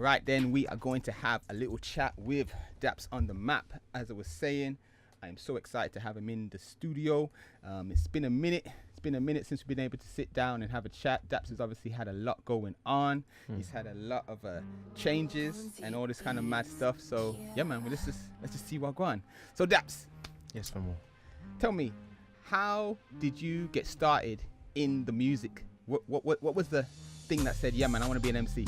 Right then, we are going to have a little chat with Dapzonthemap. As I was saying, I am so excited to have him in the studio. It's been a minute. It's been a minute since we've been able to sit down and have a chat. Daps has obviously had a lot going on. He's had a lot of changes and all this kind of mad stuff. So yeah, man. Well, let's just see what goes on. So Daps, Yes, fam. tell me, how did you get started in the music? What was the thing that said, yeah, man, I want to be an MC?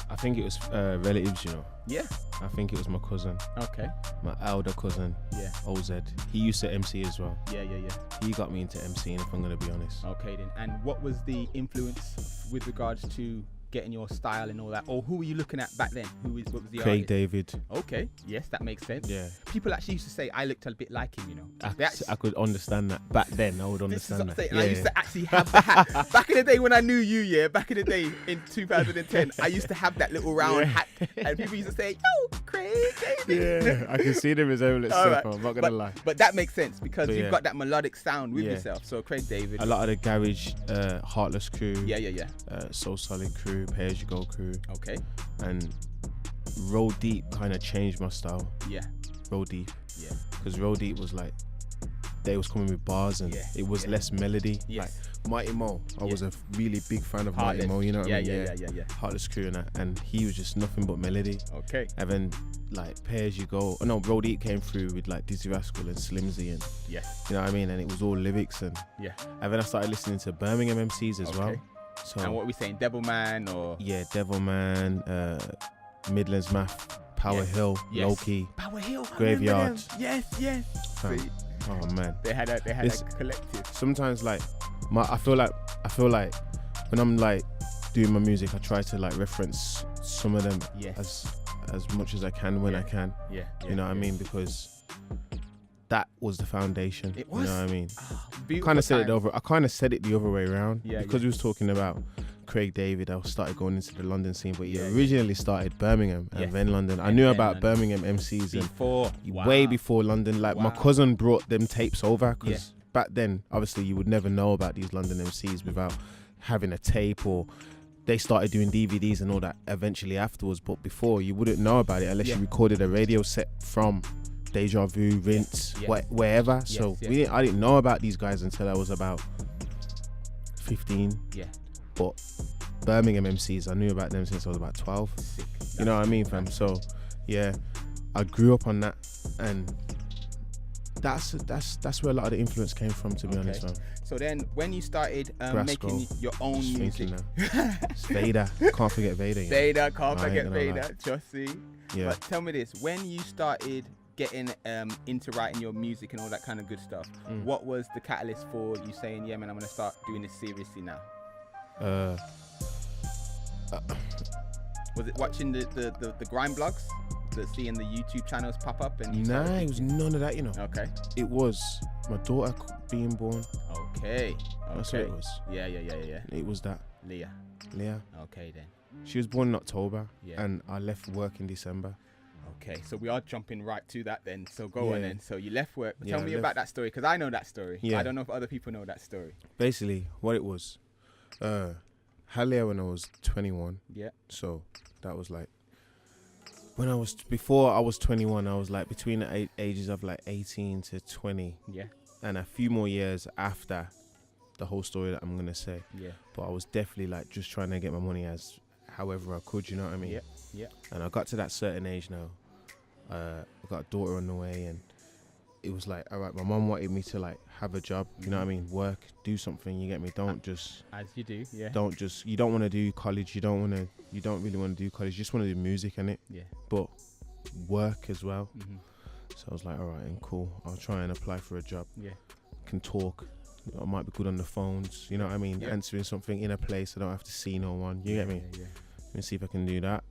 I think it was relatives, you know. Yeah. I think it was my cousin, Okay. my elder cousin, Yeah. OZ. He used to MC as well. Yeah. He got me into MCing, if I'm going to be honest. Okay then. And what was the influence with regards to getting your style and all that? Or who were you looking at back then? What was the Craig artist? David. Okay. Yes, that makes sense. Yeah. People actually used to say I looked a bit like him, you know. I could understand that. Back then, I would This is what understand I'm that. saying. And I used to actually have the hat. Back in the day when I knew you, yeah, back in the day in 2010, I used to have that little round hat. And people used to say, yo, Craig David. Yeah, I can see the resemblance. All right. I'm not going to lie. But that makes sense because So, you've yeah. got that melodic sound with Yeah. yourself. So Craig David. A lot of the garage, Heartless crew, Yeah. So Solid crew, Pay As You Go crew, Okay. and Roll Deep kind of changed my style. Yeah. Roll Deep, Yeah. because Roll Deep was like, they was coming with bars and Yeah, it was yeah. less melody. Yes. Like Mighty Mo, I was a really big fan of Heartless. Mighty Mo, you know what I mean? Yeah. Heartless crew and that, and he was just nothing but melody. Okay. And then like Pay As You Go, Roll Deep came through with like Dizzy Rascal and Slimzy and Yeah. you know what I mean, and it was all lyrics and Yeah. and then I started listening to Birmingham MCs as well. Okay. So And what are we saying? Devilman or yeah, Devilman, Midlands Math, Power Yes. Hill, Yes. Low-Key, Power Hill? I remember Graveyard. them. Yes. fam. See, Oh man. they had a This- collective. Sometimes like I feel like when I'm like doing my music, I try to like reference some of them Yes. as much as I can when Yeah. I can. Yeah. You know what I mean? Because that was the foundation. It You was? know what I mean? Beautiful Kind of said it times. over. I kind of said it the other way around Yeah, because yeah. we was talking about Craig David. I started going into the London scene, but he Yeah, originally started Birmingham and Yes. then London. I And knew then about London. Birmingham MCs and Before. way before London. Like my Wow. cousin brought them tapes over because Yeah. back then, obviously, you would never know about these London MCs without having a tape, or they started doing DVDs and all that eventually afterwards. But before, you wouldn't know about it unless Yeah. you recorded a radio set from Deja Vu, Rinse, Yeah. wherever. So yes. I didn't know about these guys until I was about 15. Yeah. But Birmingham MCs, I knew about them since I was about 12. Sick. You know what I mean, fam? So, yeah, I grew up on that, and that's where a lot of the influence came from, to be honest, fam. So then, when you started Brasco. making your own Just music, thinking now. It's Vader. Can't forget Vader. You know? Vader, can't I ain't forget gonna Vader, lie. just see. Yeah. But tell me this: when you started getting into writing your music and all that kind of good stuff, what was the catalyst for you saying, "Yeah, man, I'm gonna start doing this seriously now"? Was it watching the grime blogs, seeing the YouTube channels pop up, and you Nah, started it was thinking- none of that, you know. Okay. It was my daughter being born. Okay. That's what it was. Yeah. It was that. Leah. Leah. Okay then. She was born in October, Yeah. and I left work in December. Okay, so we are jumping right to that then. So go on Yeah. then. So you left work. Yeah, Tell me I about that story, because I know that story. Yeah. I don't know if other people know that story. Basically, what it was, had Leah when I was 21. Yeah. So that was like, before I was 21, I was like between the ages of like 18 to 20, Yeah. and a few more years after the whole story that I'm going to say. Yeah. But I was definitely like just trying to get my money as however I could, you know what I mean? Yeah. Yeah. And I got to that certain age now. I got a daughter on the way, and it was like, all right, my mom wanted me to like have a job, you know what I mean? Work, do something, you get me? Don't just, As you do. Yeah. you don't want to do college, you don't really want to do college, you just want to do music, innit? Yeah. But work as well. Mm-hmm. So I was like, all right, and cool, I'll try and apply for a job. Yeah. Can talk, I might be good on the phones, you know what I mean? Yeah. Answering something in a place I don't have to see no one, you get me? Yeah. Let me see if I can do that.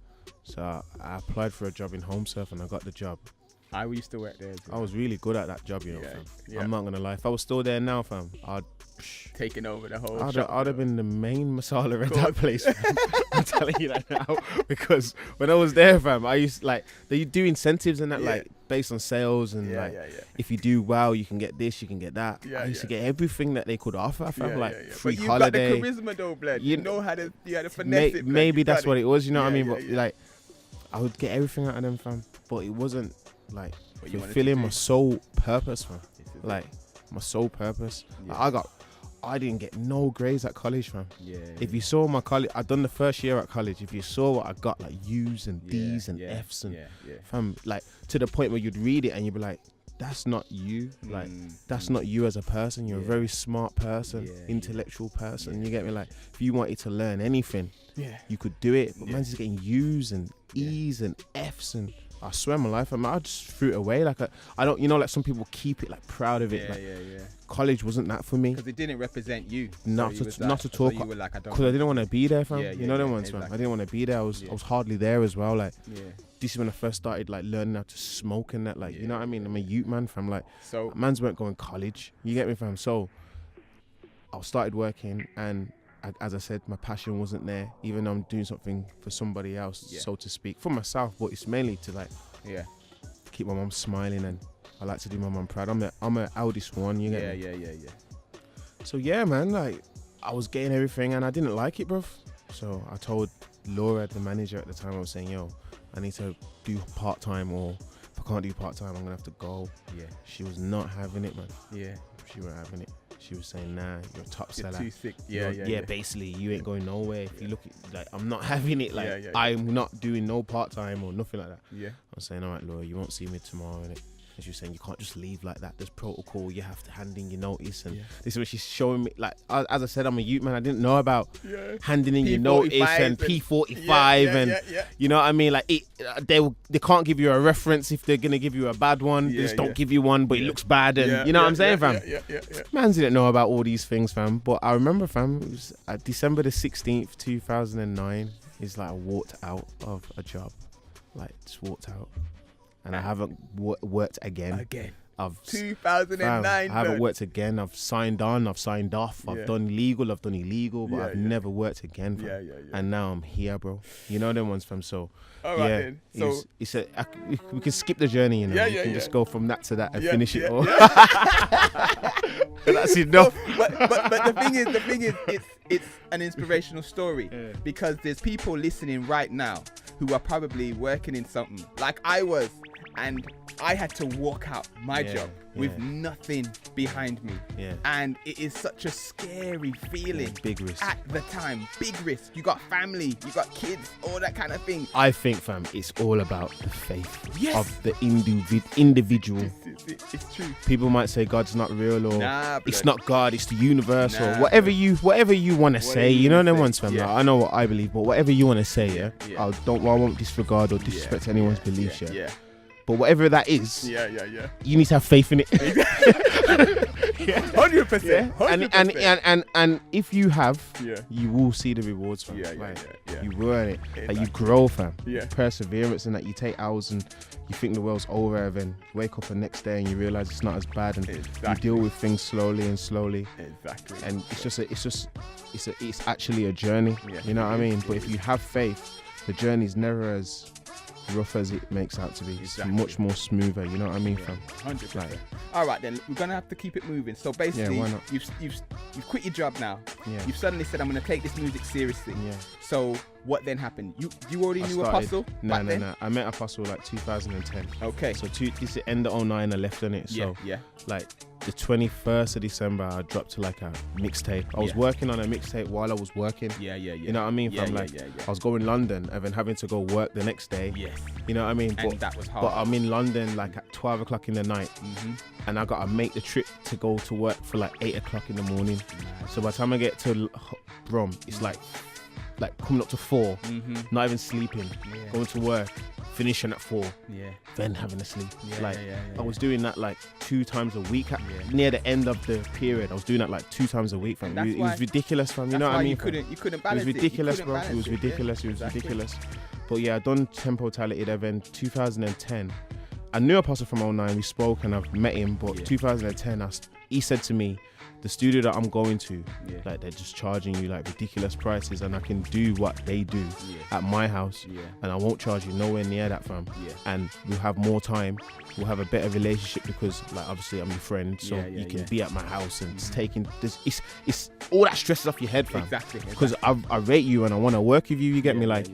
So I applied for a job in Home Surf, and I got the job. I used to work there as well. I was really good at that job, you know, Yeah, fam. yeah. I'm not gonna lie. If I was still there now, fam, taking over the whole I'd shop. have been the main masala in Cool. that place, fam. I'm telling you that now, because when I was there, fam, I used like they do incentives and that, Yeah. like based on sales and Yeah, like yeah. if you do well, you can get this, you can get that. Yeah, I used to yeah. get everything that they could offer, fam, like free But you holiday. got the charisma though, blood. You You- know how to, you had to finesse it. blood. Maybe You that's got what it was, you know what I Yeah, mean? yeah, But yeah. like I would get everything out of them, fam. But it wasn't like you wanted to fulfilling do. my sole purpose, fam. This is it. Like my sole purpose. Yeah. Like, I didn't get no grades at college, fam. Yeah. If you saw my college, I'd done the first year at college. If you saw what I got, like U's and Yeah, D's and yeah, F's and yeah. fam, like to the point where you'd read it and you'd be like, that's not you. Like that's not you as a person. You're a very smart person, intellectual person. You get me? Like if you wanted to learn anything, you could do it. But man's just getting U's and E's and F's and I swear my life, I just threw it away. Like I don't, like some people keep it like proud of it. College wasn't that for me. Because it didn't represent you. Not to talk. You were like, I don't. Because I didn't want to be there, fam. Them ones, exactly. fam. I didn't want to be there. I was hardly there as well. Like Yeah. this is when I first started like learning how to smoke and that. Like you know what I mean. I'm a youth man, fam. Like so mans weren't going college. You get me, fam. So I started working and. As I said, my passion wasn't there, even though I'm doing something for somebody else, so to speak, for myself, but it's mainly to like keep my mum smiling, and I like to do my mum proud. I'm a eldest one, you get me? Yeah. So yeah, man, like I was getting everything and I didn't like it, bruv. So I told Laura, the manager at the time, I was saying, yo, I need to do part-time, or if I can't do part-time, I'm gonna have to go. Yeah. She was not having it, man. Yeah. She wasn't having it. She was saying, nah, you're a top seller. Too sick. Yeah, basically, you ain't going nowhere. If you look at, like, I'm not having it. Like, I'm not doing no part-time or nothing like that. Yeah. I was saying, all right, Laura, you won't see me tomorrow, innit? And she was saying, you can't just leave like that. There's protocol. You have to hand in your notice. And this is what she's showing me. Like, as I said, I'm a youth man. I didn't know about handing in your notice and P45 and you know what I mean? Like, they can't give you a reference if they're going to give you a bad one. They just don't give you one, but it looks bad. And you know what I'm saying, fam? Man didn't know about all these things, fam. But I remember, fam, it was December the 16th, 2009. It's like I walked out of a job. Like, just walked out. And I haven't worked again. I've 2009. I haven't worked again. I've signed on. I've signed off. I've done legal. I've done illegal. But I've never worked again. Fam. And now I'm here, bro. You know them ones, fam. So all right, then. So we can skip the journey. You know, we can just go from that to that and finish it all. That's enough. But the thing is, it's an inspirational story because there's people listening right now who are probably working in something like I was. And I had to walk out my job with nothing behind me. And it is such a scary feeling. Big risk. At the time. Big risk. You got family, you got kids, all that kind of thing. I think, fam, it's all about the faith of the individual. It's true. People might say God's not real, or it's not God, it's the universe, or whatever you want to say. You know them ones, fam. Like, I know what I believe, but whatever you want to say, I won't disregard or disrespect anyone's beliefs. But whatever that is, you need to have faith in it. 100%. And if you have, you will see the rewards, fam. You will earn it. Like you grow, fam. Perseverance, and that you take hours and you think the world's over, and then you wake up the next day and you realize it's not as bad, and you deal with things slowly. And it's actually a journey. You know what I mean? But if you have faith, the journey's never as rough as it makes out to be. It's much more smoother, you know what I mean, fam? 100%. Like, all right, then we're gonna have to keep it moving. So basically, why not? you've quit your job now. You've suddenly said, I'm gonna take this music seriously. So what then happened? You already knew Apostle? No. I met Apostle like 2010. Okay. So this is end of 2009. I left on it. So like the 21st of December, I dropped to like a mixtape. I was working on a mixtape while I was working. You know what I mean? I was going London and then having to go work the next day. You know what I mean? And that was hard. But I'm in London like at 12 o'clock in the night. And I got to make the trip to go to work for like 8 o'clock in the morning. So by the time I get to Brom, it's like coming up to 4, not even sleeping, going to work, finishing at 4, then having to sleep. I was doing that like 2 times a week near the end of the period. I was doing that like 2 times a week, fam. It was ridiculous, fam. You know what I mean? You couldn't balance it. It was ridiculous, bro. It was ridiculous. It was ridiculous. But yeah, I done Tempo Talented event 2010. I knew Apostle from 2009. We spoke and I've met him, but 2010, he said to me, the studio that I'm going to, like they're just charging you like ridiculous prices, and I can do what they do at my house, and I won't charge you nowhere near that, fam. And we'll have more time, we'll have a better relationship because like obviously I'm your friend, so you can be at my house and it's taking this. It's all that stress off your head, fam. Exactly. Because I rate you and I want to work with you. You get me, like.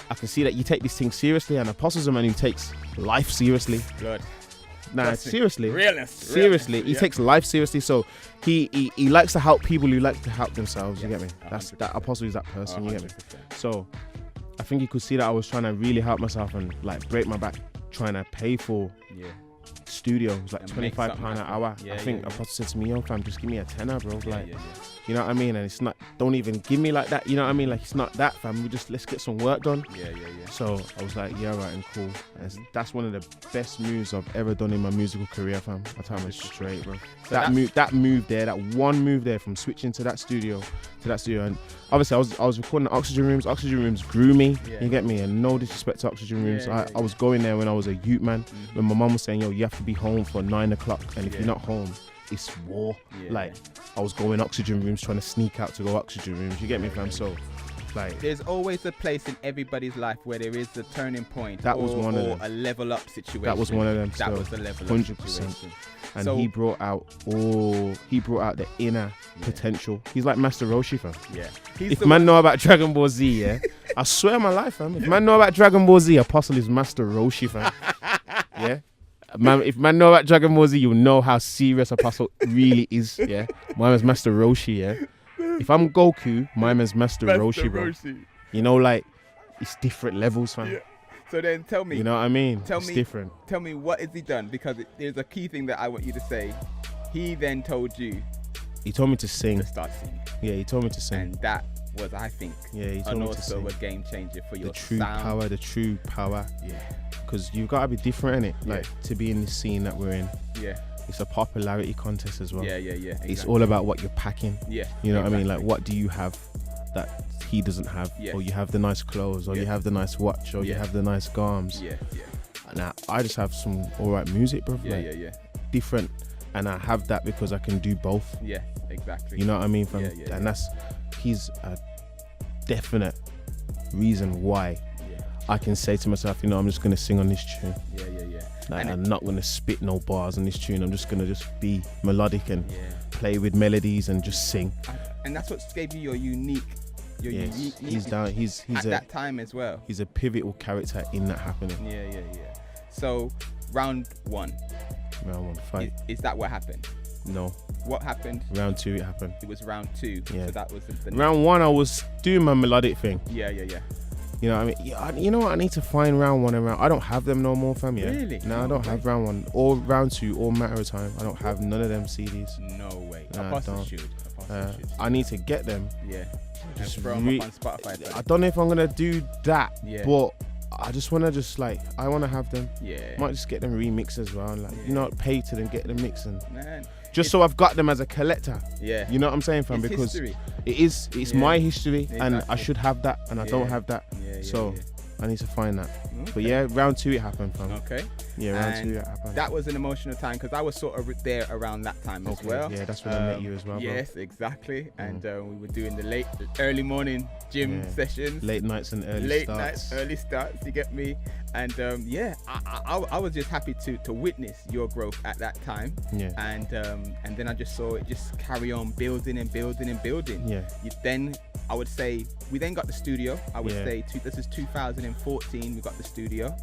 I can see that you take this thing seriously, and Apostle's a man who takes life seriously. Good. Nah, seriously. Seriously. He takes life seriously. So he likes to help people who like to help themselves. You get me? That's 100%. that Apostle is that person. 100%. You get me? So I think he could see that I was trying to really help myself and like break my back trying to pay for studio. It was like £25 an hour. I think Apostle said to me, yo fam, just give me a tenner, bro. You know what I mean? And it's not, don't even give me like that. You know what I mean? Like, it's not that, fam. Let's get some work done. So I was like, yeah, right, and cool. And that's one of the best moves I've ever done in my musical career, fam. I tell you straight, bro. So that move there, that one move there from switching to that studio, and obviously I was recording the Oxygen Rooms. Oxygen Rooms grew me. You get me? And no disrespect to Oxygen Rooms. I was going there when I was a youth man. When my mum was saying, yo, you have to be home for 9 o'clock, and if you're not home, it's war. Like, I was going Oxygen Rooms, trying to sneak out to go Oxygen Rooms. You get me, fam? So, like, there's always a place in everybody's life where there is a turning point. That was one of them. A level up situation. That was one of them. That was a level 100%. up situation. And so, he brought out the inner potential. He's like Master Roshi, fam. If man know about Dragon Ball Z, I swear my life, fam. If man know about Dragon Ball Z, Apostle is Master Roshi, fam. Man, if man know about Dragon Ball Z, you'll know how serious Apostle really is. My man's Master Roshi. If I'm Goku, my man's Master Roshi, bro. You know, like, it's different levels, fam. So then tell me. You know what I mean? It's different. Tell me, what has he done? Because there's a key thing that I want you to say. He then told you. He told me to sing. To start singing. Yeah, he told me to sing. And that was, I think, he told me to sing. A game changer for your sound. The true power. Because you've got to be different, innit? Like, to be in the scene that we're in. It's a popularity contest as well. Exactly. It's all about what you're packing. You know what I mean? Like, what do you have that he doesn't have? Or you have the nice clothes, or you have the nice watch, or you have the nice garms. Now, I just have some alright music, bro. Different. And I have that because I can do both. Exactly. You know what I mean? And he's a definite reason why I can say to myself, you know, I'm just going to sing on this tune. Like, I'm not going to spit no bars on this tune. I'm just going to be melodic and play with melodies and just sing. And that's what gave you your unique. He's at that time as well. He's a pivotal character in that happening. So round one fight. Is that what happened? No. What happened? Round 2 it happened. It was round 2. So that was the round 1. I was doing my melodic thing. You know what I mean? You know what? I need to find round 1 and round. I don't have them no more, fam. Really? No, I don't have round 1 or round 2 or Matter of Time. I don't have none of them CDs. No way. Apostle should. I need to get them. Just throw them up on Spotify. I don't know if I'm gonna do that, but I just wanna I wanna have them. Might just get them remixed as well. Like, you know, pay to them, get them mixed and. Man. Just so I've got them as a collector. You know what I'm saying, fam? Because history. It's my history, and I should have that, and I don't have that. So I need to find that. But round 2 it happened, fam. Round 2 it happened. That was an emotional time because I was sort of there around that time as well. Yeah, that's when I met you as well. Yes, exactly. And we were doing the early morning gym sessions. Late nights and early starts. You get me? And I was just happy to witness your growth at that time. And then I just saw it just carry on building and building and building. I would say we then got the studio. I would say this is 2014. We got the studio.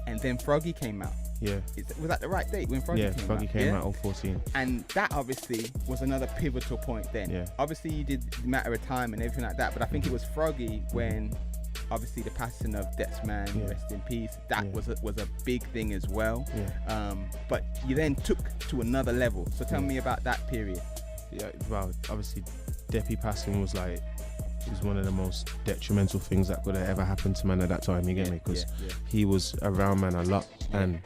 And then Froggy came out. Was that the right date when Froggy came out? Froggy came out 2014. And that obviously was another pivotal point then. Obviously you did the Matter of Time and everything like that, but I think it was Froggy when obviously the passing of Dapzonthemap, rest in peace. That was a big thing as well. But you then took to another level. So tell me about that period. Well, obviously Deppy passing was like, it was one of the most detrimental things that could have ever happened to man at that time, you get me? Because he was around man a lot, and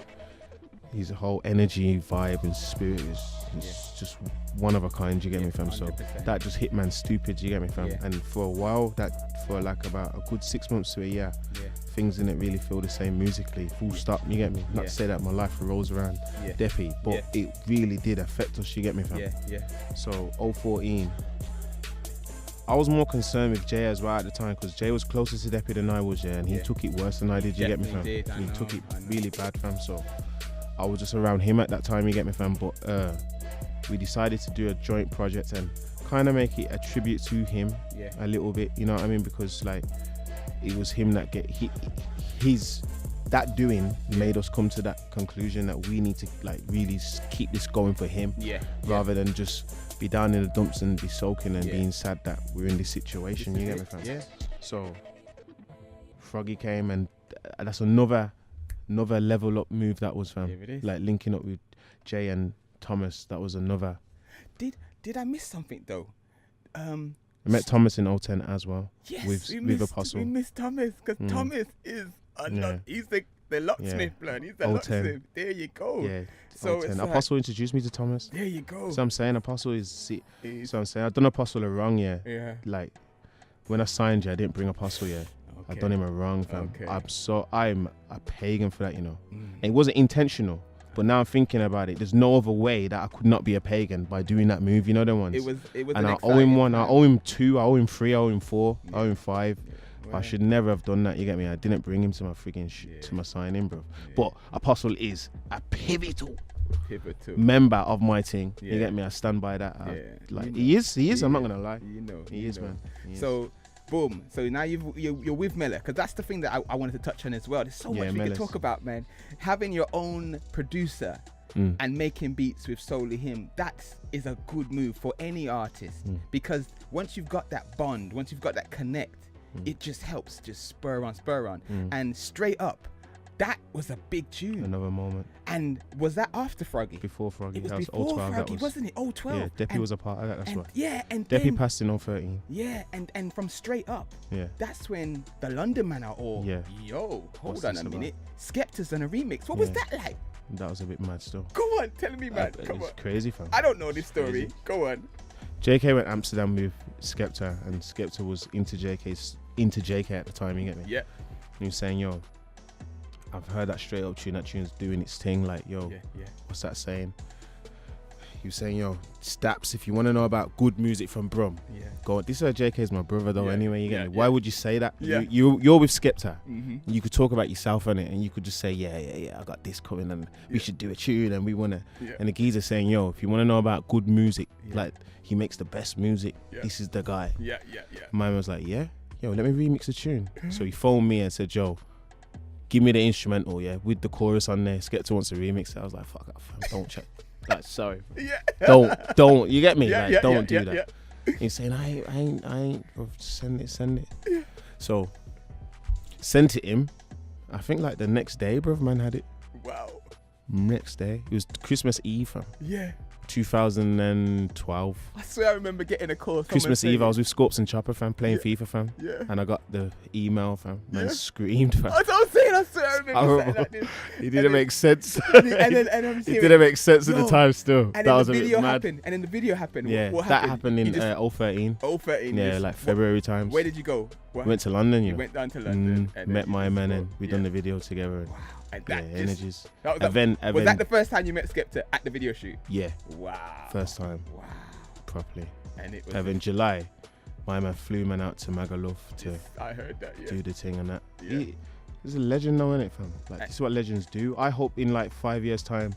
his whole energy, vibe and spirit is just one of a kind, you get me, fam? 100%. So that just hit man stupid, you get me, fam? And for a while, for like about a good 6 months to a year, things didn't really feel the same musically, full stop, you get me? Not to say that my life rolls around Deppy, but it really did affect us, you get me, fam? So 2014, I was more concerned with Jay as well at the time, because Jay was closer to Deppy than I was, and he took it worse than I did, you get me, fam? He took it really bad, fam, so I was just around him at that time, you get me, fam? But we decided to do a joint project and kind of make it a tribute to him a little bit, you know what I mean? Because like it was him that his that doing made us come to that conclusion that we need to like really keep this going for him, rather than just be down in the dumps and be soaking and being sad that we're in this situation. You get me, fam? Yeah. So Froggy came, and that's another level up move that was, fam. Yeah, it is. Like linking up with Jay and Thomas, that was another. Did I miss something though? I met Thomas in 010 as well. Yes, with Apostle. We missed Thomas because Thomas is he's the locksmith, blood. He's the locksmith. There you go. Yeah. So it's Apostle introduced me to Thomas. There you go. So I'm saying Apostle is. So I'm saying I've done Apostle a wrong, yeah. Like when I signed you, I didn't bring Apostle, yeah. Okay. I've done him a wrong, fam. Okay. I'm a pagan for that, you know. And it wasn't intentional. But now I'm thinking about it. There's no other way that I could not be a pagan by doing that move. You know them ones. It was. And I owe him one. I owe him 2. I owe him 3. I owe him 4. I owe him 5. Yeah. I should never have done that. You get me? I didn't bring him to my freaking to my signing, bro. Yeah. But Apostle is a pivotal member of my team. Yeah. You get me? I stand by that. Like he is. I'm not gonna lie. He is, man. So. Boom. So now you're with Mela, because that's the thing that I wanted to touch on as well. There's so much we can talk about, man. Having your own producer and making beats with solely him, that is a good move for any artist, because once you've got that bond, once you've got that connect, it just helps just spur on. And straight up, that was a big tune. Another moment. And was that after Froggy? Before Froggy. It was before Froggy, wasn't it? 012. Yeah, Deppy was a part of that, that's right. Yeah, and Deppy passed in 013. Yeah, and from straight up, that's when the London man are all, hold on a minute. Skepta's done a remix. What was that like? That was a bit mad still. Go on, tell me, man. Come on. Crazy, fam. I don't know this story. Crazy. Go on. JK went Amsterdam with Skepta, and Skepta was into JK at the time, you get me? Yeah. And he was saying, yo, I've heard that straight up tune. That tune's doing its thing. Like, yo, what's that saying? He was saying, yo, Staps, if you want to know about good music from Brum, go on. This is JK's my brother, though, anyway. You get me? Why would you say that? Yeah. You're with Skepta. You could talk about yourself on it, and you could just say, yeah, I got this coming, and we should do a tune, and we want to. And the geezer saying, yo, if you want to know about good music, like, he makes the best music, this is the guy. Yeah. My man was like, yo, let me remix the tune. So he phoned me and said, yo, give me the instrumental, with the chorus on there. Skepta wants to remix it. I was like, fuck up, fam. Don't check. Like, sorry. Don't. You get me? Don't do that. Yeah. He's saying, I ain't. Bro, send it. Yeah. So, sent it him. I think like the next day, bro, man had it. Wow. Next day. It was Christmas Eve, fam. Yeah. 2012. I swear I remember getting a call. Christmas Eve, I was with Scorps and Chopper, fam, playing FIFA, fam. Yeah. And I got the email, fam. Man screamed, fam. That's what I'm saying. I swear I remember saying like this. It didn't make sense. And it didn't make sense at the time still. And that was the a video bit mad. happened. And then the video happened. Yeah, what that happened in 013. 013. Yeah, like February times. Where did you go? Went to London, you went down to London. Met my man, and we done the video together. Wow. And that energies. Was that the first time you met Skepta at the video shoot? Yeah. Wow. First time. Wow. Properly. And it was. And in July, my man flew out to Magaluf to I heard that, do the thing and that. Yeah. He's a legend now, innit, fam? Like, this is what legends do. I hope in like 5 years' time,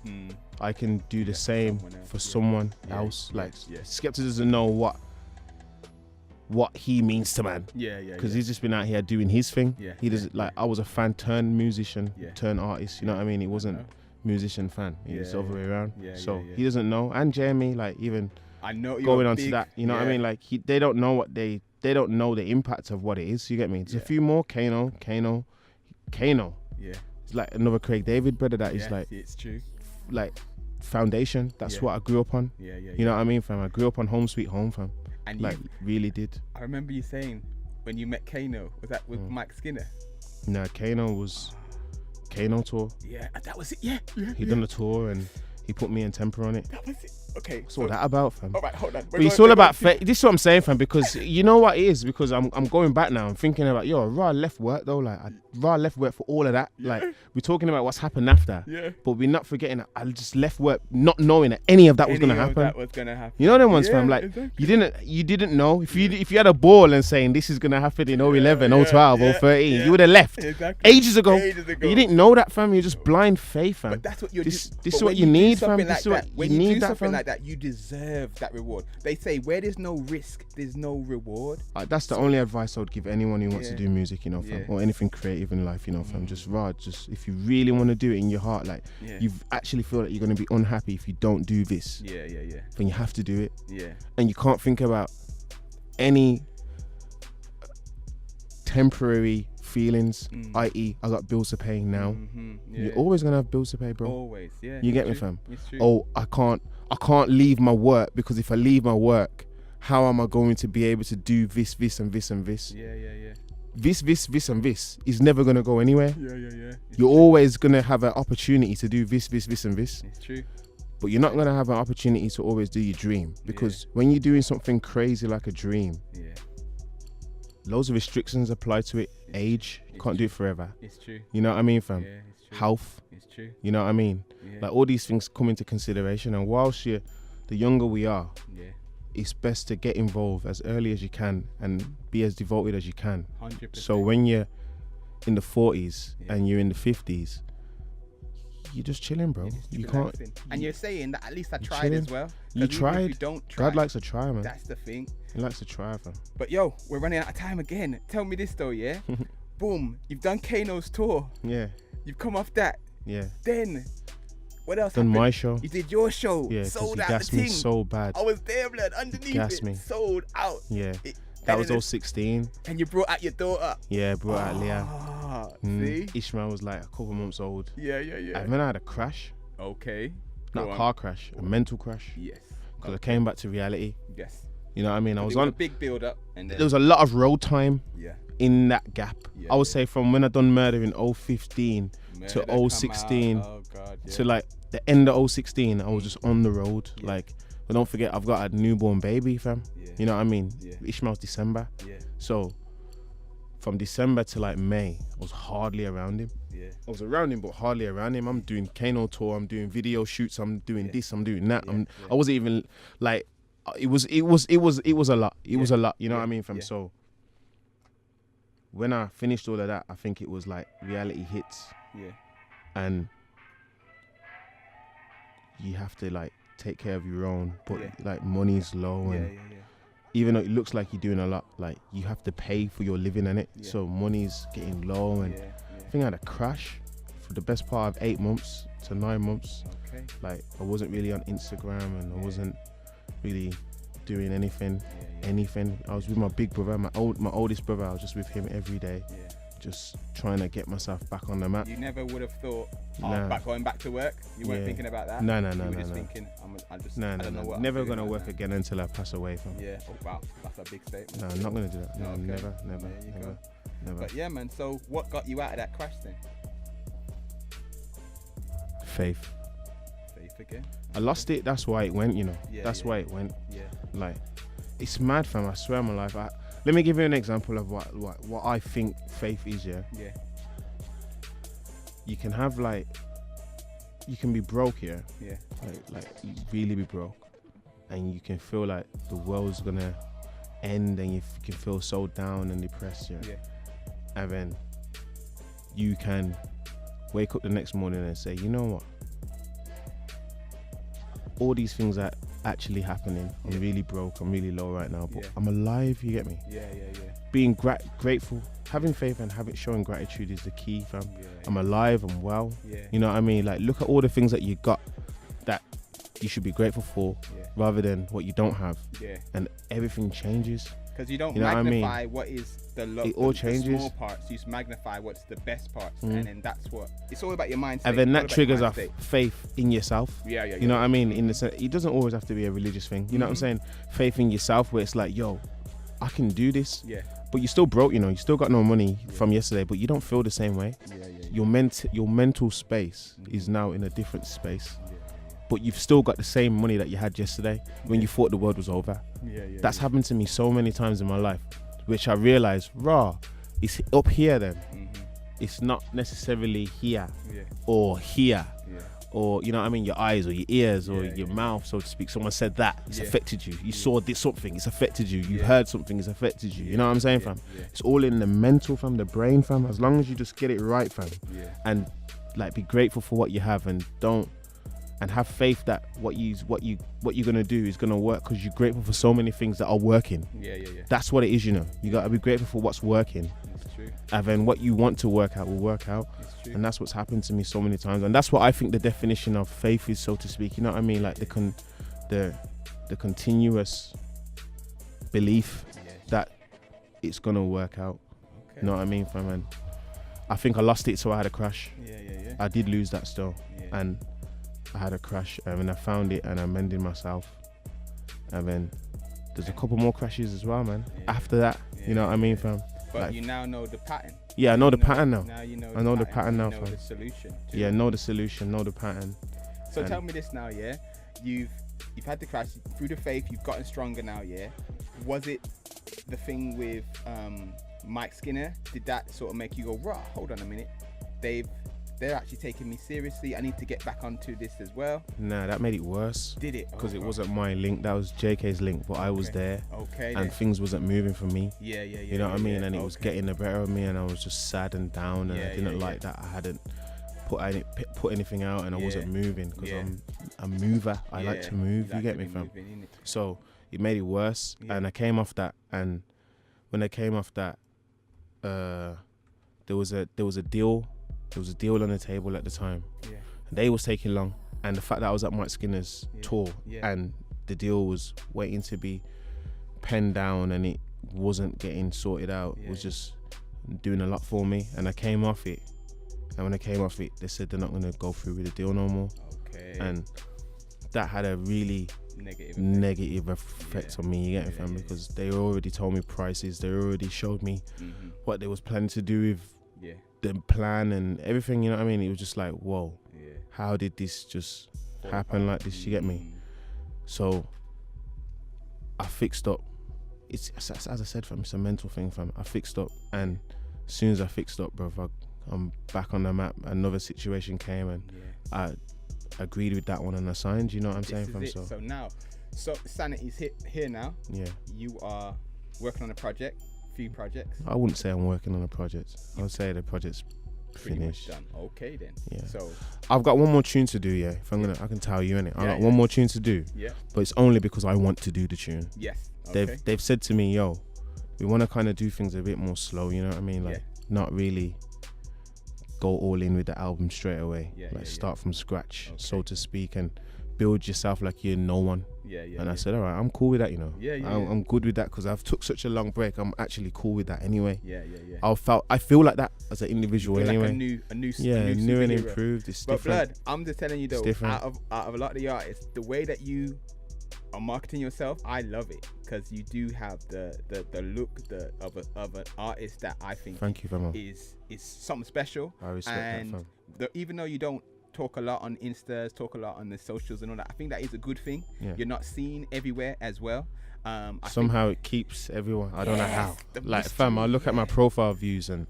I can do the same for someone else. Like, Skepta doesn't know what he means to man. Because he's just been out here doing his thing. He doesn't like. I was a fan turned musician turned artist. You know what I mean? He wasn't musician fan. It's the other way around. So he doesn't know. And Jamie, like, even I know going on to that. You know what I mean? Like, they don't know what they don't know the impact of what it is. You get me? There's a few more. Kano. Yeah. It's like another Craig David brother that is like. It's true. Like foundation. That's what I grew up on. You know what I mean, fam? I grew up on Home Sweet Home, fam. And like, really did. I remember you saying when you met Kano, was that with Mike Skinner? Nah, Kano was Kano tour. Yeah, that was it. Yeah. He done the tour and he put me and Temper on it. That was it. Okay. What's all that about, fam? All right, hold on. But it's all about this is what I'm saying, fam, because you know what it is, because I'm going back now. I'm thinking about, Ra left work though. Like, Ra left work for all of that. Like, we're talking about what's happened after. Yeah. But we're not forgetting that I just left work not knowing that any of that was gonna happen. You know them ones, fam. Like, exactly. you didn't know if you had a ball and saying this is gonna happen in 011, 012, 013, you would have left ages ago. You didn't know that, fam. You're just blind faith, fam. But that's what you're. This is what you need, fam. This is what you need, that, fam. like that, you deserve that reward. They say where there's no risk, there's no reward. That's the only advice I would give anyone who wants to do music, you know, fam, or anything creative in life, you know, fam. Just if you really want to do it in your heart, like you actually feel that you're going to be unhappy if you don't do this. Then you have to do it. And you can't think about any temporary feelings, i.e. I got bills to pay now. You're always gonna have bills to pay, bro. Always, yeah. You get me, fam? Oh, I can't leave my work, because if I leave my work, how am I going to be able to do this and this and this? This and this is never gonna go anywhere. You're always gonna have an opportunity to do this and this. It's true. But you're not gonna have an opportunity to always do your dream, because when you're doing something crazy like a dream, loads of restrictions apply to it. Age, you can't do it forever. It's true. You know what I mean, fam? It's true. Health. It's true. You know what I mean? Like all these things come into consideration, and whilst the younger we are, it's best to get involved as early as you can and be as devoted as you can. 100%. So when you're in the 40s and you're in the 50s, you're just chilling, bro. You can't. And you're saying that at least I tried as well. You tried. You don't try, God likes to try, man. That's the thing. He likes to try, fam. But yo, we're running out of time again. Tell me this though, yeah? Boom. You've done Kano's tour. Yeah. You've come off that. Yeah. Then what else done happened? My show. You did your show. Yeah. Sold he out gassed the me thing. so bad. I was there, blood. Underneath it. Me. Sold out. Yeah. That was all 16. And you brought out your daughter. Yeah, brought out Leah. See? Ishmael was like a couple months old. Yeah. And then I had a crash. Okay. Not a car crash, a mental crash. Yes. Because I came back to reality. Yes. You know what I mean? I was on a big build up, and then there was a lot of road time in that gap. I would say from when I done Murder in 015 to 016 to like the end of 016, I was just on the road. Like, but don't forget, I've got a newborn baby, fam. You know what I mean? Ishmael's December. So from December to like May, I was hardly around him. I was around him, but hardly around him. I'm doing Kano tour, I'm doing video shoots, I'm doing this, I'm doing that. I wasn't even like, it was a lot. It was a lot, you know what I mean, fam? So when I finished all of that, I think it was like reality hits. And you have to like take care of your own, but like money's low, and even though it looks like you're doing a lot, like you have to pay for your living in it. So money's getting low, and I think I had a crash for the best part of 8 months to 9 months. Like I wasn't really on Instagram, and I wasn't really doing anything. I was with my big brother, my oldest brother. I was just with him every day, just trying to get myself back on the map. You never would have thought, going back to work. You weren't thinking about that. No. You were just thinking, I don't know what. Never gonna work again until I pass away, fam. Yeah. Oh wow, that's a big statement. No, I'm not gonna do that. No, never. But yeah, man. So what got you out of that crash then? Faith again. I lost it. That's why it went. You know. That's why it went. Like, it's mad, fam. I swear on my life. Let me give you an example of what I think faith is. You can have like, you can be broke here. Like you really be broke, and you can feel like the world's gonna end, and you can feel so down and depressed. And then you can wake up the next morning and say, you know what? All these things are actually happening. I'm really broke. I'm really low right now, but I'm alive. You get me? Being grateful, having faith, and showing gratitude is the key, fam. I'm alive. I'm well. You know what I mean? Like, look at all the things that you got that you should be grateful for, rather than what you don't have. And everything changes. Because you don't magnify what is the small parts. You magnify what's the best parts, and then that's what it's all about your mindset. And then that triggers off faith in yourself. You know what I mean? In the sense, it doesn't always have to be a religious thing. You know what I'm saying? Faith in yourself, where it's like, yo, I can do this. But you're still broke. You know, you still got no money from yesterday, but you don't feel the same way. Your mental space is now in a different space. But you've still got the same money that you had yesterday when you thought the world was over. That's happened to me so many times in my life, which I realized, it's up here then. It's not necessarily here or here. Or, you know what I mean, your eyes or your ears or your mouth, so to speak. Someone said that, it's affected you. You saw this something, it's affected you. You heard something, it's affected you. You know what I'm saying, fam? It's all in the mental, fam, the brain, fam. As long as you just get it right, fam. And like, be grateful for what you have, and don't and have faith that what you're gonna do is gonna work, because you're grateful for so many things that are working. Yeah. That's what it is, you know. You gotta be grateful for what's working. That's true. And then what you want to work out will work out. That's true. And that's what's happened to me so many times. And that's what I think the definition of faith is, so to speak. You know what I mean? Like the continuous belief that it's gonna work out. Okay. You know what I mean, fam? And I think I lost it, so I had a crash. Yeah. I did lose that still, and I had a crash, and then I found it, and I mended myself, and then there's a couple more crashes as well, man. After that, you know what I mean, fam? But like, you now know the pattern. Yeah, I know the pattern now. Now you know. I know the pattern now, fam. Know the solution. Yeah, know the solution, know the pattern. So tell me this now, yeah. You've had the crash through the faith. You've gotten stronger now, yeah. Was it the thing with Mike Skinner? Did that sort of make you go, "Rah, hold on a minute, they're actually taking me seriously. I need to get back onto this as well"? Nah, that made it worse. Did it? Because it wasn't my link. That was JK's link, but I was there. Okay. And things wasn't moving for me. Yeah. You know what I mean? And it was getting the better of me, and I was just sad and down, and I didn't like that I hadn't put anything out, and I wasn't moving, because I'm a mover. I like to move. You get me, fam? So it made it worse, and I came off that. And when I came off that, there was a deal. There was a deal on the table at the time. Yeah. And they was taking long. And the fact that I was at Mike Skinner's tour, and the deal was waiting to be penned down, and it wasn't getting sorted out, was just doing a lot for me. And I came off it. And when I came off it, they said they're not going to go through with the deal no more. Okay. And that had a really negative effect on me, you get me, fam? Because they already told me prices. They already showed me what they was planning to do with the plan and everything, you know what I mean? It was just like, whoa, how did this just happen like this, you get me? So I fixed up. It's, as I said, fam, it's a mental thing, fam. I fixed up, and as soon as I fixed up, bro, I'm back on the map. Another situation came, and I agreed with that one, and I signed, you know what I'm saying, fam? So now, Sanity's here now. Yeah. You are working on a few projects. I wouldn't say I'm working on a project. I would say the project's finished. Done. Okay then. Yeah. So I've got one more tune to do. Yeah. If I can tell you, innit. I got one more tune to do. Yeah. But it's only because I want to do the tune. Yes. Okay. They've said to me, yo, we want to kind of do things a bit more slow. You know what I mean? Like not really go all in with the album straight away. Start from scratch, so to speak, and build yourself like you're no one. And I said, all right, I'm cool with that, you know. I'm good with that, because I've took such a long break. I'm actually cool with that anyway. I feel like that as an individual anyway. Like a new new and improved. It's but different. Blood, I'm just telling you though, out of a lot of the artists, the way that you are marketing yourself, I love it, because you do have the look of an artist that I think is something special. I respect that, fam. Even though you don't talk a lot on Instas, talk a lot on the socials and all that, I think that is a good thing. You're not seen everywhere as well. Somehow it keeps everyone. I don't know how. Like, fam, I look at my profile views and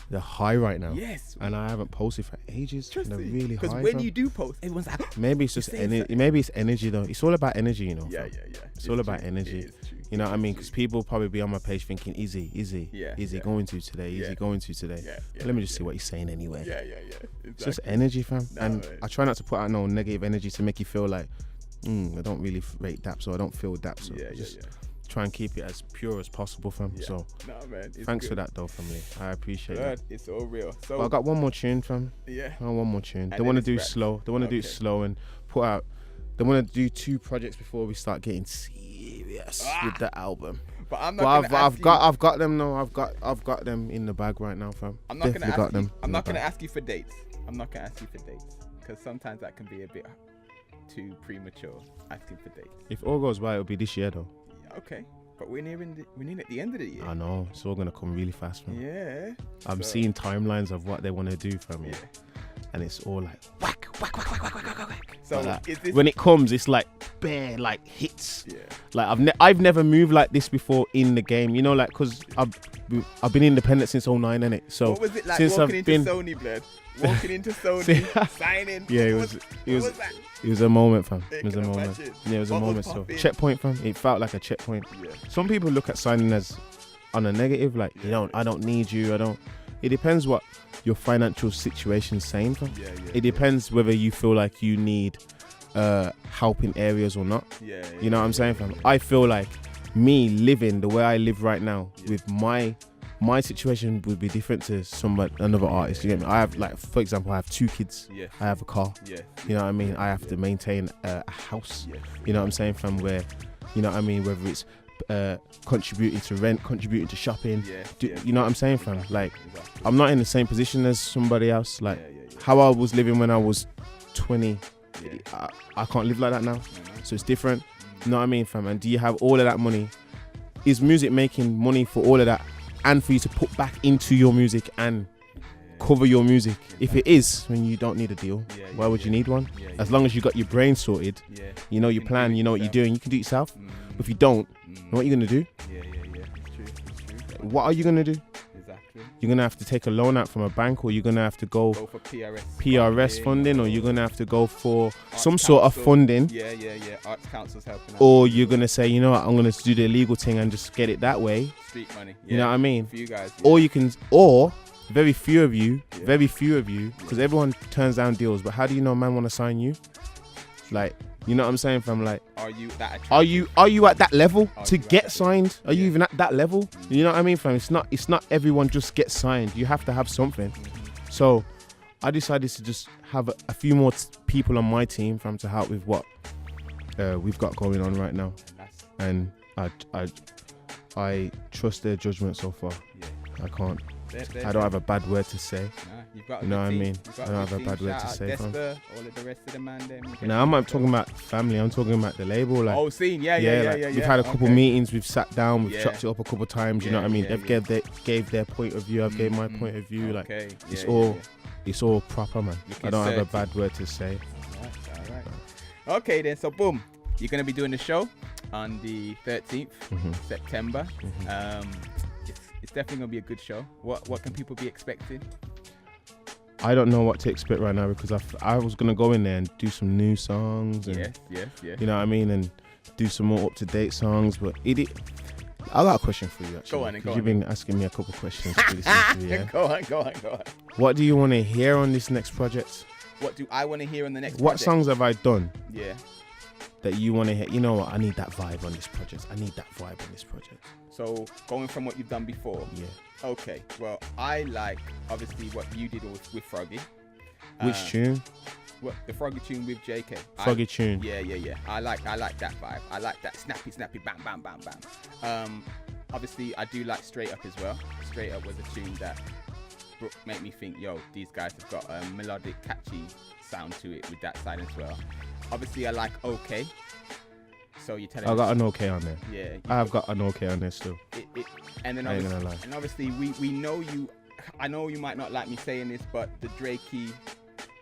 they're high right now. Yes. And I haven't posted for ages. And they're really high. Because when you do post, everyone's like, maybe it's just energy. Maybe it's energy though. It's all about energy, you know. Yeah. It's all about energy. You know what I mean? Because people probably be on my page thinking, is he going to today? Is he going to today? Let me just see what he's saying anyway. Exactly. It's just energy, fam. I try not to put out no negative energy to make you feel like, I don't really rate Daps, or I don't feel Daps. So just try and keep it as pure as possible, fam. So thanks for that though, family. I appreciate it. It's all real. So but I got one more tune, fam. One more tune. They want to do slow. They want to do it slow and put out. They want to do 2 projects before we start getting serious with the album. But I'm not. I've got them. No, I've got them in the bag right now, fam. I'm not gonna ask you for dates. I'm not gonna ask you for dates, because sometimes that can be a bit too premature, asking for dates. If all goes well, it'll be this year though. Okay, but we're near at the end of the year. I know, it's all gonna come really fast, fam. Yeah. I'm seeing timelines of what they want to do, fam. Yeah. And it's all like whack. So when it comes, it's like bare like hits. Yeah. Like I've never moved like this before in the game, you know, like because I've been independent since 2009, innit? So what was it like since walking into Sony, blood? Walking into Sony, signing. Yeah, it was a moment, fam. It was a moment. Yeah, it was a moment. So checkpoint, fam. It felt like a checkpoint. Yeah. Some people look at signing as on a negative, like I don't need you. I don't. it depends what your financial situation's saying. It depends whether you feel like you need help in areas or not. You know what I'm saying, fam? I feel like me living the way I live right now with my situation would be different to another artist. You get me? I have, like, for example, I have 2 kids. I have a car. You know what I mean? I have to maintain a house. You know what I'm saying, fam? Where, you know what I mean? Whether it's contributing to rent, contributing to shopping. You know what I'm saying, fam? Like, I'm not in the same position as somebody else. Like, how I was living when I was 20, I can't live like that now. So it's different. You know what I mean, fam? And do you have all of that money? Is music making money for all of that and for you to put back into your music and cover your music? If it is, then you don't need a deal. Why would you need one? As long as you got your brain sorted, you know your plan, you know what you're doing, you can do it yourself. If you don't, what are you going to do? It's true. What are you going to do? Exactly. You're going to have to take a loan out from a bank, or you're going to have to go for PRS funding, or you're going to have to go for some sort of funding. Arts council's helping out. Or you're going to say, you know what, I'm going to do the legal thing and just get it that way. Street money. You know what I mean? For you guys. Or very few of you, because everyone turns down deals, but how do you know a man want to sign you? Like, you know what I'm saying, fam? Like, are you at that level to get signed? Are you even at that level? You know what I mean, fam? It's not everyone just gets signed. You have to have something. So I decided to just have a few more people on my team, fam, to help with what we've got going on right now. And I trust their judgment so far. I can't. I don't have a bad word to say. You've got, you know what I mean? I don't have a bad word to say. Desper, all of the rest of the man there. No, I'm not talking about family. I'm talking about the label. Like, scene. Yeah. We've had a couple meetings. We've sat down. We've chopped it up a couple times. You know what I mean? They've gave their point of view. I've gave my point of view. Like, it's all proper, man. I don't have a bad word to say. All right. Okay then. So boom, you're gonna be doing the show on the 13th September. It's definitely gonna be a good show. What can people be expecting? I don't know what to expect right now, because I was gonna go in there and do some new songs. And, yes. You know what I mean, and do some more up-to-date songs. But I got a question for you, actually. Go on. You've been asking me a couple questions to listen to. Yeah. Go on. What do you want to hear on this next project? What do I want to hear on the next project? What songs have I done? Yeah. That you want to hear? You know what? I need that vibe on this project. So going from what you've done before. Yeah. Okay. Well, I like obviously what you did with Froggy. Which tune? What, the Froggy tune with JK. Froggy tune. Yeah. I like that vibe. I like that snappy, bam. Obviously, I do like Straight Up as well. Straight Up was a tune that made me think, yo, these guys have got a melodic, catchy sound to it with that side as well. Obviously, I like OK. So you're telling me... I got an OK on there. Yeah. I've got an OK on there still. And then obviously, we know you... I know you might not like me saying this, but the Drakey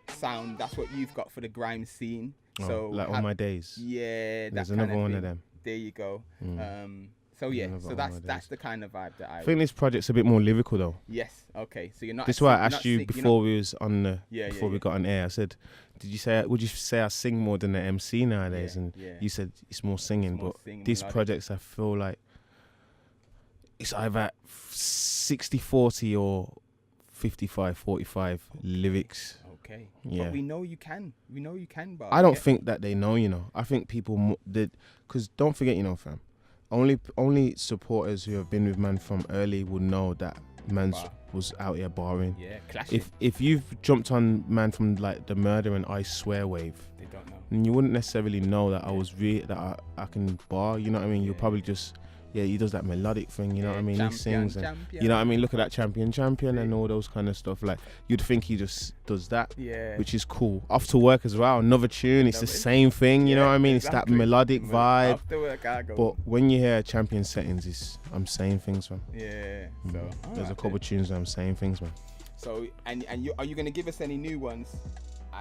sound, that's what you've got for the grime scene. So like On My Days. Yeah. There's another one of them. There you go. So that's the kind of vibe that I think this project's a bit more lyrical though. Yes. Okay. So you're not. This is why I asked you before we was on the we got on air. I said, would you say I sing more than the MC nowadays? And you said it's more singing. But these projects, I feel like it's either 60-40 or 55-45 lyrics. Okay. Yeah. But we know you can, but I don't think that they know. I think people did, because don't forget, fam. Only supporters who have been with man from early would know that man was out here barring. Yeah, clashing. If you've jumped on man from like the Murder and I Swear wave, they don't know. And you wouldn't necessarily know that I was that I can bar. You know what I mean? You'll probably just he does that melodic thing. You know what I mean? He sings and you know what I mean. Look at that champion and all those kind of stuff. Like you'd think he just does that, which is cool. Off to Work as well, another tune. It's the same thing. You know what I mean? Exactly. It's that melodic vibe. Off to Work, I go. But when you hear champion settings, I'm saying things, man. Yeah. So there's a couple tunes where I'm saying things, man. So and are you gonna give us any new ones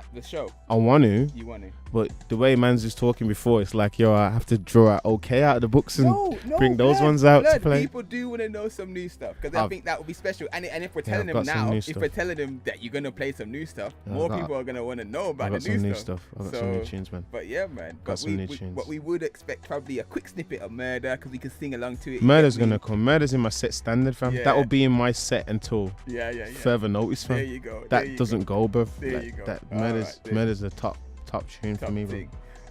at the show? I want to. You want to? But the way man's just talking before, it's like, yo, I have to draw out okay out of the books and bring those ones out to play. People do want to know some new stuff because I think that would be special. And if we're telling them now, if we're telling them that you're gonna play some new stuff, more people are gonna want to know about the new stuff. I got some new tunes, man. But yeah, man. Got some new tunes. What we would expect probably a quick snippet of Murder because we can sing along to it. Murder's gonna come. Murder's in my set standard, fam. Yeah. That will be in my set until further notice, fam. There you go. That doesn't go, bruv. There you go. That Murder's a top tune for me, bro.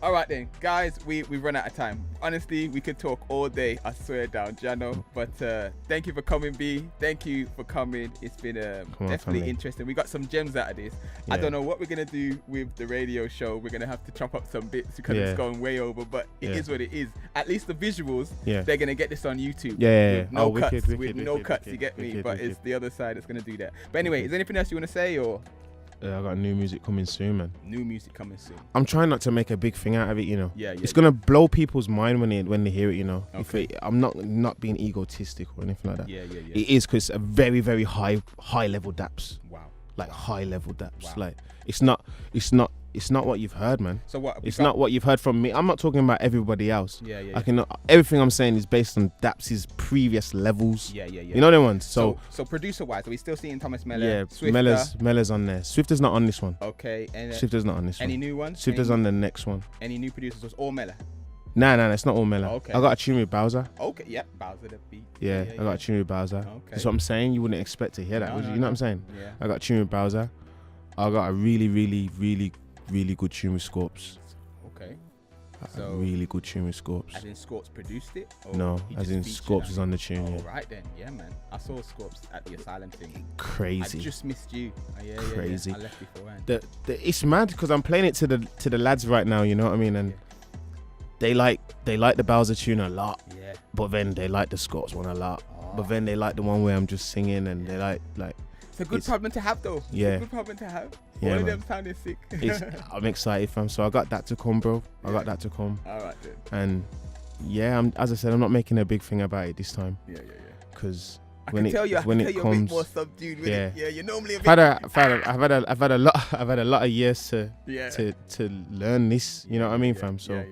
All right then, guys, we've run out of time. Honestly, we could talk all day, I swear down, Jano. But thank you for coming, B. Thank you for coming. It's been definitely interesting. We got some gems out of this. Yeah. I don't know what we're going to do with the radio show. We're going to have to chop up some bits because it's going way over, but it is what it is. At least the visuals, they're going to get this on YouTube. With no cuts, no cuts, you get me? But it's the other side that's going to do that. But anyway, is there anything else you want to say or... I got new music coming soon, man. New music coming soon. I'm trying not to make a big thing out of it, you know. It's gonna blow people's mind when they hear it, you know. Okay. I'm not being egotistic or anything like that. It is because it's a very, very high level daps. Wow. Like high level daps. Wow. Like it's not what you've heard, man. So what? It's not what you've heard from me. I'm not talking about everybody else. Yeah. Everything I'm saying is based on Daps's previous levels. Yeah. You know them ones. So producer-wise, are we still seeing Thomas Mellor? Yeah, Swifter? Mellor's on there. Swifter's not on this one. Okay. And Swifter's not on this one. Any new ones? Swifter's on the next one. Any new producers? Was all Mellor? Nah, it's not all Mellor. Okay. I got a tune with Bowser. Okay, Bowser the beat. Yeah, I got a tune with Bowser. Okay. That's what I'm saying. You wouldn't expect to hear that, would you? You know what I'm saying? Yeah. I got a tune with Bowser. I got a really, really, really, really good tune with Scorps. Okay. A really good tune with Scorps. As in Scorps produced it? No, as in Scorps is on the tune. Oh, right then. Yeah, man. I saw Scorps at the Asylum thing. Crazy. I just missed you. Crazy. I left beforehand. It's mad because I'm playing it to the lads right now. You know what I mean? And they like the Bowser tune a lot. Yeah. But then they like the Scorps one a lot. But then they like the one where I'm just singing and they like. It's a good problem to have, though. Yeah. It's a good problem to have. Yeah, all of them sounding sick. I'm excited, fam. So I got that to come, bro. I got that to come. All right, then. And as I said, I'm not making a big thing about it this time. Yeah. Because I can tell you're a bit more subdued with it. Yeah, you're normally a bit. I've had a lot of years to learn this. You know what I mean, fam? So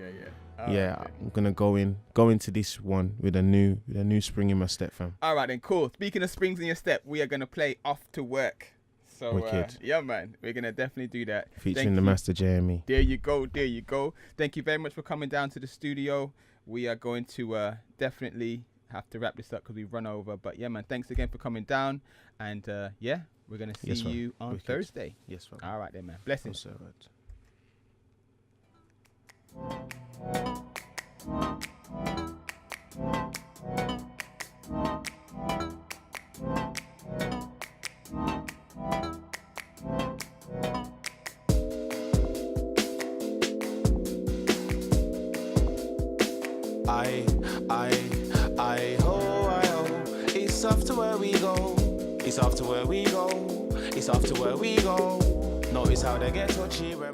I'm gonna go into this one with a new spring in my step, fam. All right then, cool. Speaking of springs in your step, we are gonna play Off to Work. So yeah, man, we're gonna definitely do that. Featuring the Master JME. There you go. Thank you very much for coming down to the studio. We are going to definitely have to wrap this up because we've run over. But yeah, man, thanks again for coming down. And we're gonna see you on Thursday. Yes, man. All right then, man. Blessings. It's off to where we go. It's off to where we go. It's off to where we go. Notice how they get touchy when